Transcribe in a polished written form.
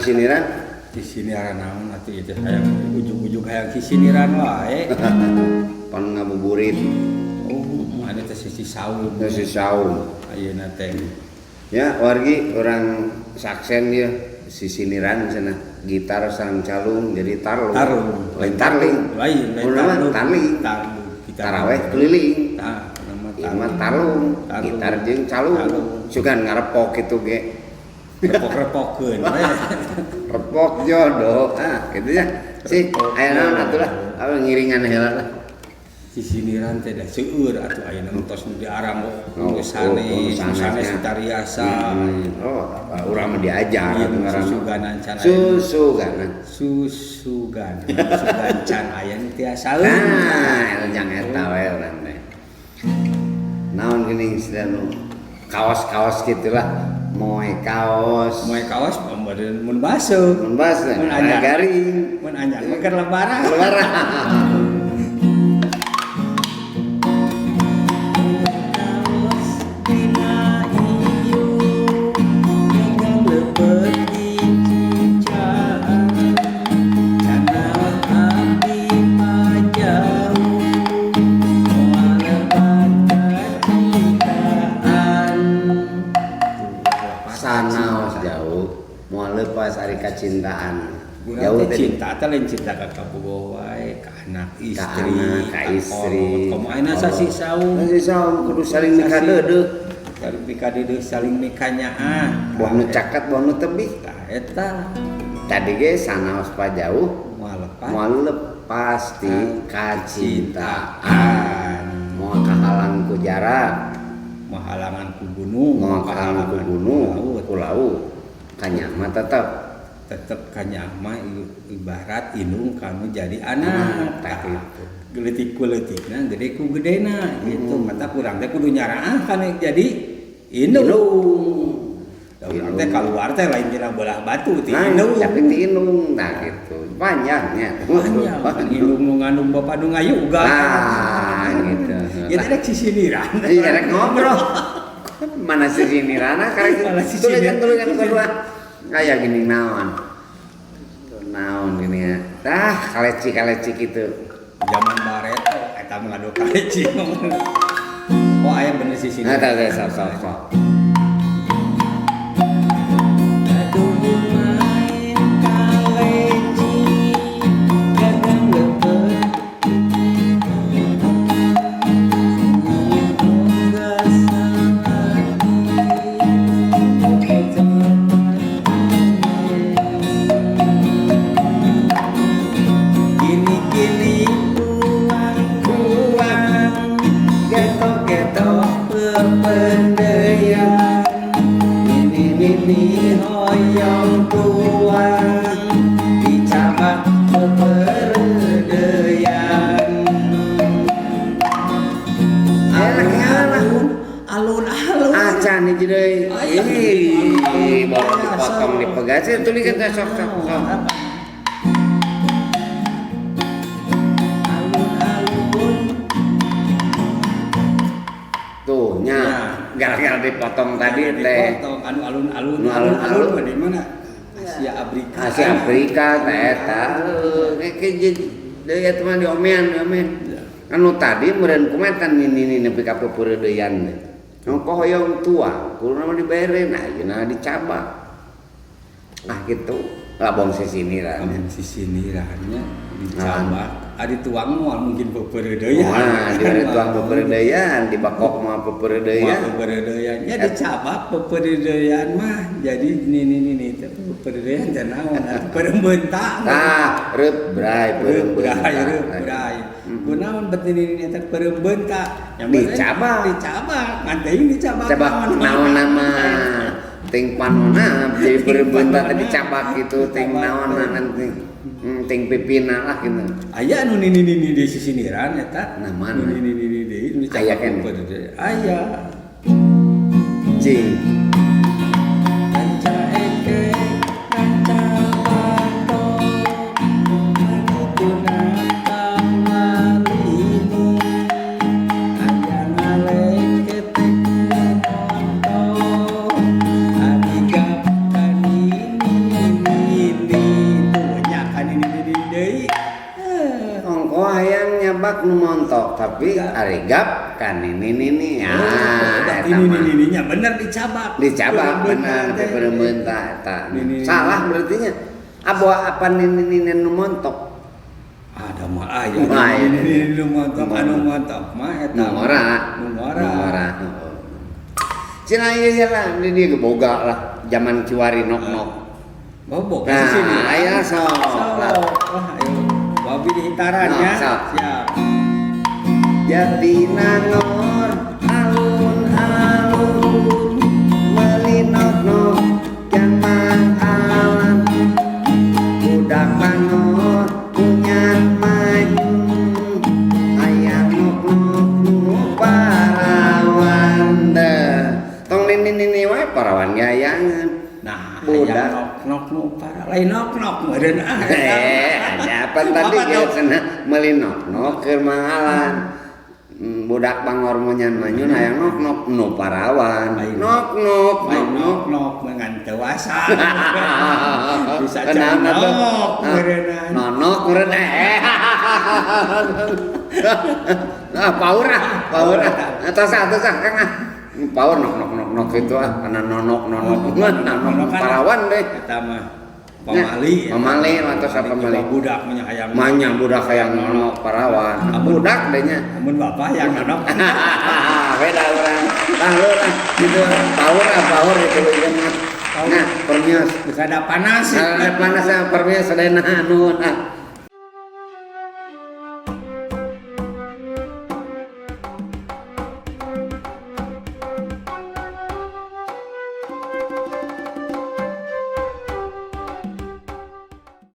sisiniran sisiniran naon atuh ieu teh hayang ujug-ujug hayang sisiniran wae. pan ngabuburit Oh, ada teh sisi saum. si saum Ayeuna teh. ya wargi orang saksen dia sisiniran sana gitar sareng calung jadi tarung lain tarling lain tarling taraweh keliling nama ieu tarung gitar jeung calung sugan ngarepok kitu ge repok-repokkeun we. repok jodoh kitu ya sih aya naon atuh lah ngiringan heula lah Sisiniran teh da seueur atuh ayeuna entos nu diarang sanes tariasa. Urang mah diajar susuganan can susugan can aya nu tiasa nah jang eta wae urang teh naon geuning istilah kaos-kaos gitulah moe kaos mun baso mun garing mun anyar keur lebaran lepas ari kacintaan jauh cinta teh lain cinta ka kabogoh wae ka anak istri komo ayeuna sasi saum kudu saling mikadeudeuh saling mikanyaah boh nu caket boh nu tebih tah eta tadi ge sanaos pajauh moal lepas ti kacintaan moal kahalang ku jarak moal halangan ku gunung ku laut kanya mah tetep kanya mah ibarat indung kanu jadi anak geuletik-geuletikna gede ku gedena gitu mata kurang teh kudu nyaraah kana jadi indung urang teh kaluar teh lain tina belah batu ti indung tapi ti indung nah gitu panjangnya indung nu ngandung bapa nu ngayuga gitu ya teh sisiniran iya rek ngobrol mana sisinirana karek tulisan kedua kayak gini naon gini ya kaleci gitu zaman baret eta mah ngadu kaleci aya bener sisinirana eta sok potong dipegasi tulisan sok tuh nya gara-gara dipotong tadi teh anu alun-alun di mana Asia Afrika teh eta deui eta mah diomean anu tadi meureun kumaha ini nepi ka pepeureudeyan nongko hoyong tua kudu mah dibayareun ayeuna dicabak gitu labong sisinirannya dicabak adi tuang moal mungkin pepeureudeyan di tuang pepeureudeyan di bakok mah pepeureudeyan nya dicabak pepeureudeyan mah jadi ini teh pepeureudeyan teh naon atuh pereumbeuntak reup bray kunaon beuteun ini teh pereumbeuntak dicabak manteuing dicabak naon nama ting panona jadi berbenta tadi cabak gitu ting naona nanti ting pipina lah gitu aya anu ini di sisiniran eta nah mana ini aya kan aya cing Ongko hayang nyabak nu montok tapi arigap kan ini ya. Ini nya bener dicabak. Dicabak bener teh beunta eta. Salah berarti nya. Apa ini nu montok. Ada mah aya ini nu montok mah eta. Nu ngora. Cina ieu lah di dieu boga lah zaman Ciwari nok-nok. Bobo Nah, aya sok. Ayo. Babi di hitarannya. Siap. Jatinangor alun-alun melinok-nok jaman alam budak Bangor kunyan maju aya nok-nok nu parawan tong nini wae parawan gayangan. Nah, budak nok para lain nok meureun aja apa tadi ge cenah melinok keur mangalan. Budak Bangor munyan manyun hayang nok nu parawan. Nok ngan tewasa. Bisa jadi nok meureun. Nonok meureun Paur. Atas Kang ah. Paur nok itu kana nonok parawan deh. Eta mah pamali atau pamali budak hayang budak hayang nonok parawan budak deh nya amun bapak yang nonok beda orang tahu lah gitu power itu mah nah permios ada panas permios sadena anu